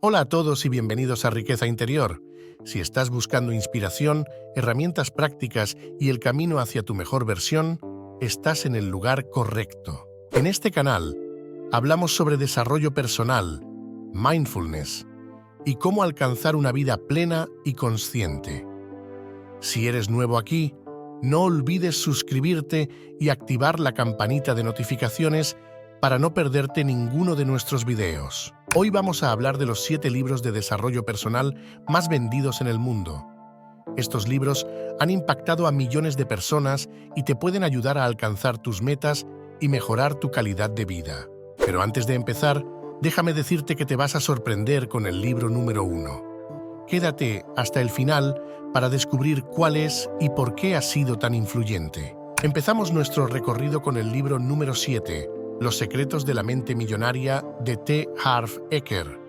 Hola a todos y bienvenidos a Riqueza Interior. Si estás buscando inspiración, herramientas prácticas y el camino hacia tu mejor versión, estás en el lugar correcto. En este canal, hablamos sobre desarrollo personal, mindfulness y cómo alcanzar una vida plena y consciente. Si eres nuevo aquí, no olvides suscribirte y activar la campanita de notificaciones para no perderte ninguno de nuestros videos. Hoy vamos a hablar de los 7 libros de desarrollo personal más vendidos en el mundo. Estos libros han impactado a millones de personas y te pueden ayudar a alcanzar tus metas y mejorar tu calidad de vida. Pero antes de empezar, déjame decirte que te vas a sorprender con el libro número 1. Quédate hasta el final para descubrir cuál es y por qué ha sido tan influyente. Empezamos nuestro recorrido con el libro número 7, Los secretos de la mente millonaria, de T. Harv Eker.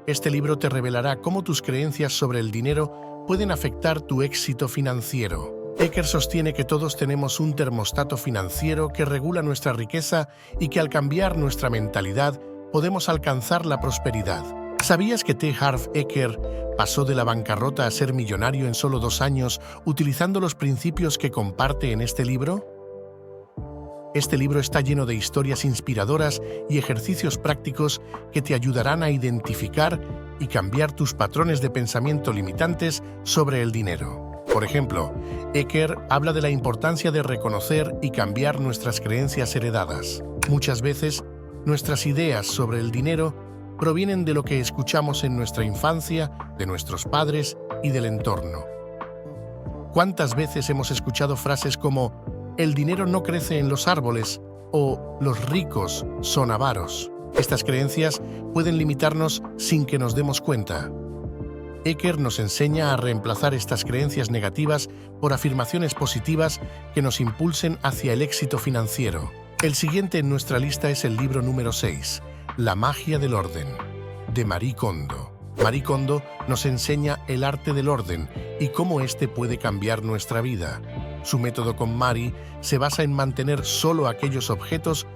Este libro te revelará cómo tus creencias sobre el dinero pueden afectar tu éxito financiero. Eker sostiene que todos tenemos un termostato financiero que regula nuestra riqueza y que al cambiar nuestra mentalidad podemos alcanzar la prosperidad. ¿Sabías que T. Harv Eker pasó de la bancarrota a ser millonario en solo 2 años utilizando los principios que comparte en este libro? Este libro está lleno de historias inspiradoras y ejercicios prácticos que te ayudarán a identificar y cambiar tus patrones de pensamiento limitantes sobre el dinero. Por ejemplo, Eker habla de la importancia de reconocer y cambiar nuestras creencias heredadas. Muchas veces, nuestras ideas sobre el dinero provienen de lo que escuchamos en nuestra infancia, de nuestros padres y del entorno. ¿Cuántas veces hemos escuchado frases como "el dinero no crece en los árboles" o "los ricos son avaros"? Estas creencias pueden limitarnos sin que nos demos cuenta. Eker nos enseña a reemplazar estas creencias negativas por afirmaciones positivas que nos impulsen hacia el éxito financiero. El siguiente en nuestra lista es el libro número 6, La magia del orden, de Marie Kondo. Marie Kondo nos enseña el arte del orden y cómo éste puede cambiar nuestra vida. Su método con Marie se basa en mantener solo aquellos objetos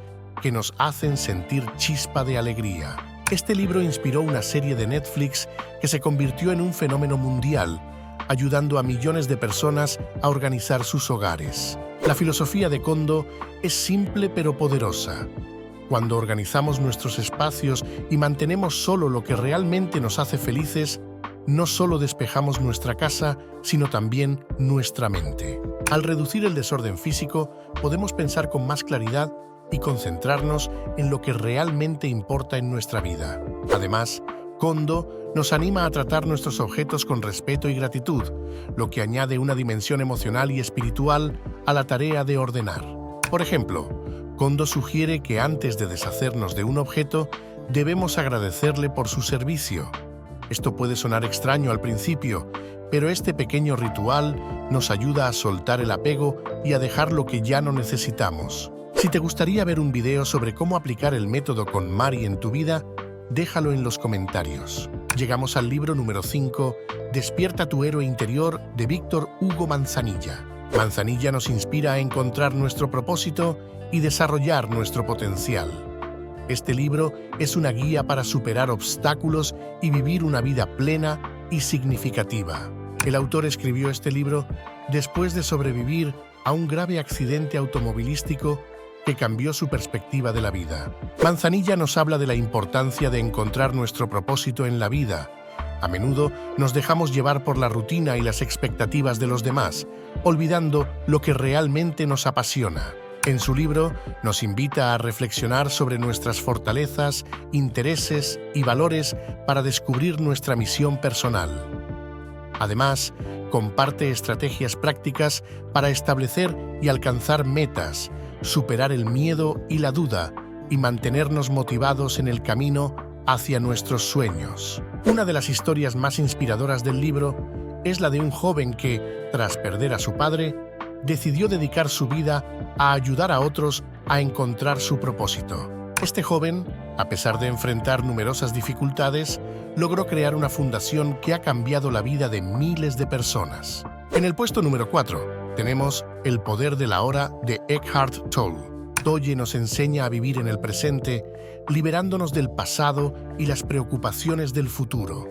que nos hacen sentir chispa de alegría. Este libro inspiró una serie de Netflix que se convirtió en un fenómeno mundial, ayudando a millones de personas a organizar sus hogares. La filosofía de Kondo es simple pero poderosa. Cuando organizamos nuestros espacios y mantenemos solo lo que realmente nos hace felices, no solo despejamos nuestra casa, sino también nuestra mente. Al reducir el desorden físico, podemos pensar con más claridad y concentrarnos en lo que realmente importa en nuestra vida. Además, Kondo nos anima a tratar nuestros objetos con respeto y gratitud, lo que añade una dimensión emocional y espiritual a la tarea de ordenar. Por ejemplo, Kondo sugiere que antes de deshacernos de un objeto, debemos agradecerle por su servicio. Esto puede sonar extraño al principio, pero este pequeño ritual nos ayuda a soltar el apego y a dejar lo que ya no necesitamos. Si te gustaría ver un video sobre cómo aplicar el método con Marie en tu vida, déjalo en los comentarios. Llegamos al libro número 5, Despierta tu héroe interior, de Víctor Hugo Manzanilla. Manzanilla nos inspira a encontrar nuestro propósito y desarrollar nuestro potencial. Este libro es una guía para superar obstáculos y vivir una vida plena y significativa. El autor escribió este libro después de sobrevivir a un grave accidente automovilístico que cambió su perspectiva de la vida. Manzanilla nos habla de la importancia de encontrar nuestro propósito en la vida. A menudo nos dejamos llevar por la rutina y las expectativas de los demás, olvidando lo que realmente nos apasiona. En su libro nos invita a reflexionar sobre nuestras fortalezas, intereses y valores para descubrir nuestra misión personal. Además, comparte estrategias prácticas para establecer y alcanzar metas, superar el miedo y la duda y mantenernos motivados en el camino hacia nuestros sueños. Una de las historias más inspiradoras del libro es la de un joven que, tras perder a su padre, decidió dedicar su vida a ayudar a otros a encontrar su propósito. Este joven, a pesar de enfrentar numerosas dificultades, logró crear una fundación que ha cambiado la vida de miles de personas. En el puesto número 4 tenemos El poder de la hora, de Eckhart Tolle. Tolle nos enseña a vivir en el presente, liberándonos del pasado y las preocupaciones del futuro.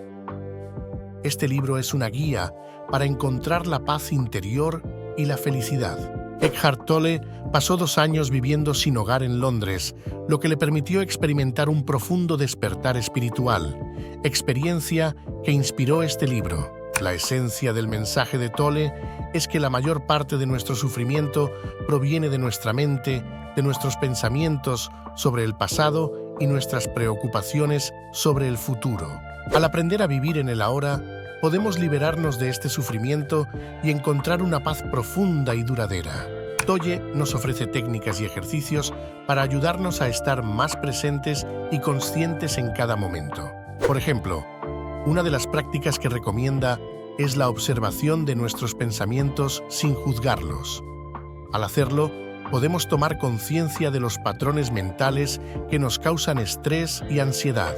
Este libro es una guía para encontrar la paz interior y la felicidad. Eckhart Tolle pasó 2 años viviendo sin hogar en Londres, lo que le permitió experimentar un profundo despertar espiritual, experiencia que inspiró este libro. La esencia del mensaje de Tolle es que la mayor parte de nuestro sufrimiento proviene de nuestra mente, de nuestros pensamientos sobre el pasado y nuestras preocupaciones sobre el futuro. Al aprender a vivir en el ahora, podemos liberarnos de este sufrimiento y encontrar una paz profunda y duradera. Tolle nos ofrece técnicas y ejercicios para ayudarnos a estar más presentes y conscientes en cada momento. Por ejemplo, una de las prácticas que recomienda es la observación de nuestros pensamientos sin juzgarlos. Al hacerlo, podemos tomar conciencia de los patrones mentales que nos causan estrés y ansiedad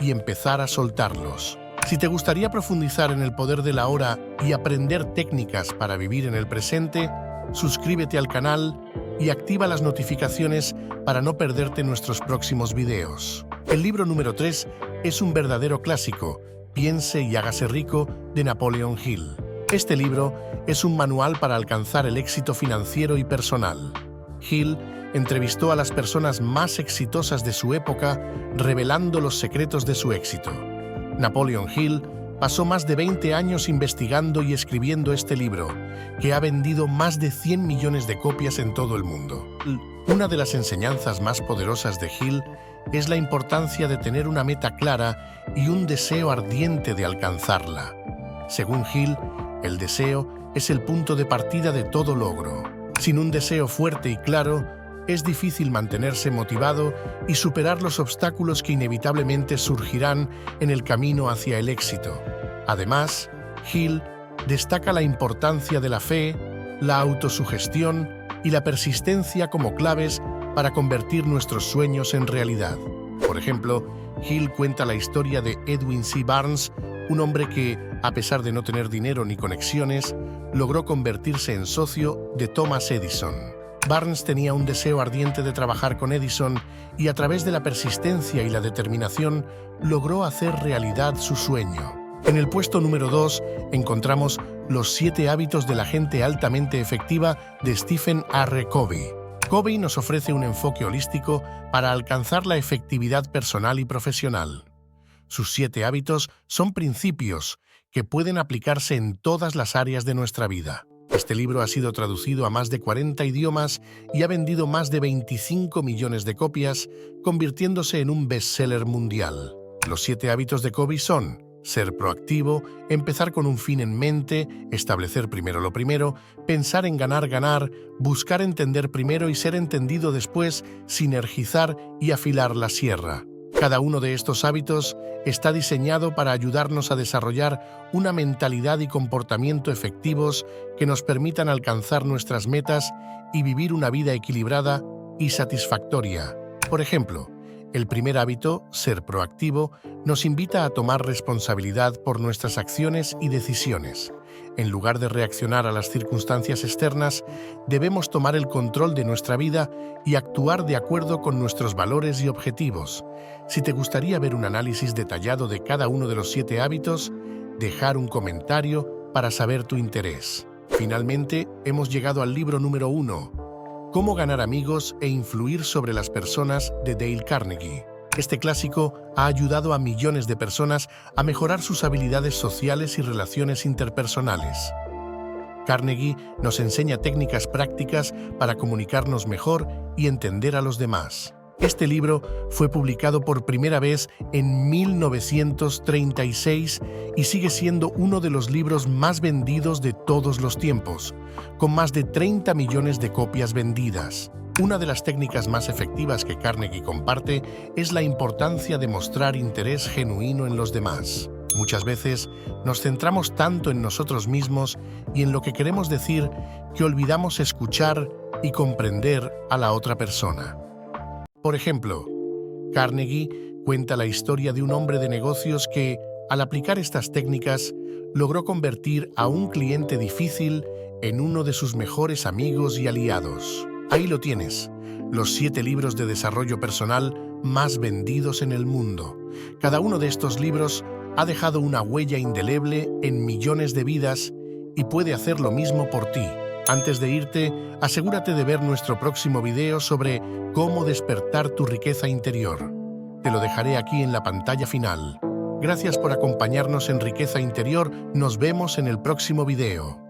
y empezar a soltarlos. Si te gustaría profundizar en el poder de la hora y aprender técnicas para vivir en el presente, suscríbete al canal y activa las notificaciones para no perderte nuestros próximos videos. El libro número 3 es un verdadero clásico, Piense y hágase rico, de Napoleon Hill. Este libro es un manual para alcanzar el éxito financiero y personal. Hill entrevistó a las personas más exitosas de su época, revelando los secretos de su éxito. Napoleon Hill pasó más de 20 años investigando y escribiendo este libro, que ha vendido más de 100 millones de copias en todo el mundo. Una de las enseñanzas más poderosas de Hill es la importancia de tener una meta clara y un deseo ardiente de alcanzarla. Según Hill, el deseo es el punto de partida de todo logro. Sin un deseo fuerte y claro, es difícil mantenerse motivado y superar los obstáculos que inevitablemente surgirán en el camino hacia el éxito. Además, Hill destaca la importancia de la fe, la autosugestión y la persistencia como claves para convertir nuestros sueños en realidad. Por ejemplo, Hill cuenta la historia de Edwin C. Barnes, un hombre que, a pesar de no tener dinero ni conexiones, logró convertirse en socio de Thomas Edison. Barnes tenía un deseo ardiente de trabajar con Edison y a través de la persistencia y la determinación logró hacer realidad su sueño. En el puesto número 2 encontramos Los 7 hábitos de la gente altamente efectiva de Stephen R. Covey. Covey nos ofrece un enfoque holístico para alcanzar la efectividad personal y profesional. Sus 7 hábitos son principios que pueden aplicarse en todas las áreas de nuestra vida. Este libro ha sido traducido a más de 40 idiomas y ha vendido más de 25 millones de copias, convirtiéndose en un bestseller mundial. Los 7 hábitos de Covey son: ser proactivo, empezar con un fin en mente, establecer primero lo primero, pensar en ganar, buscar entender primero y ser entendido después, sinergizar y afilar la sierra. Cada uno de estos hábitos está diseñado para ayudarnos a desarrollar una mentalidad y comportamiento efectivos que nos permitan alcanzar nuestras metas y vivir una vida equilibrada y satisfactoria. Por ejemplo, el primer hábito, ser proactivo, nos invita a tomar responsabilidad por nuestras acciones y decisiones. En lugar de reaccionar a las circunstancias externas, debemos tomar el control de nuestra vida y actuar de acuerdo con nuestros valores y objetivos. Si te gustaría ver un análisis detallado de cada uno de los 7 hábitos, dejar un comentario para saber tu interés. Finalmente, hemos llegado al libro número 1, Cómo ganar amigos e influir sobre las personas, de Dale Carnegie. Este clásico ha ayudado a millones de personas a mejorar sus habilidades sociales y relaciones interpersonales. Carnegie nos enseña técnicas prácticas para comunicarnos mejor y entender a los demás. Este libro fue publicado por primera vez en 1936 y sigue siendo uno de los libros más vendidos de todos los tiempos, con más de 30 millones de copias vendidas. Una de las técnicas más efectivas que Carnegie comparte es la importancia de mostrar interés genuino en los demás. Muchas veces nos centramos tanto en nosotros mismos y en lo que queremos decir que olvidamos escuchar y comprender a la otra persona. Por ejemplo, Carnegie cuenta la historia de un hombre de negocios que, al aplicar estas técnicas, logró convertir a un cliente difícil en uno de sus mejores amigos y aliados. Ahí lo tienes, los 7 libros de desarrollo personal más vendidos en el mundo. Cada uno de estos libros ha dejado una huella indeleble en millones de vidas y puede hacer lo mismo por ti. Antes de irte, asegúrate de ver nuestro próximo video sobre cómo despertar tu riqueza interior. Te lo dejaré aquí en la pantalla final. Gracias por acompañarnos en Riqueza Interior. Nos vemos en el próximo video.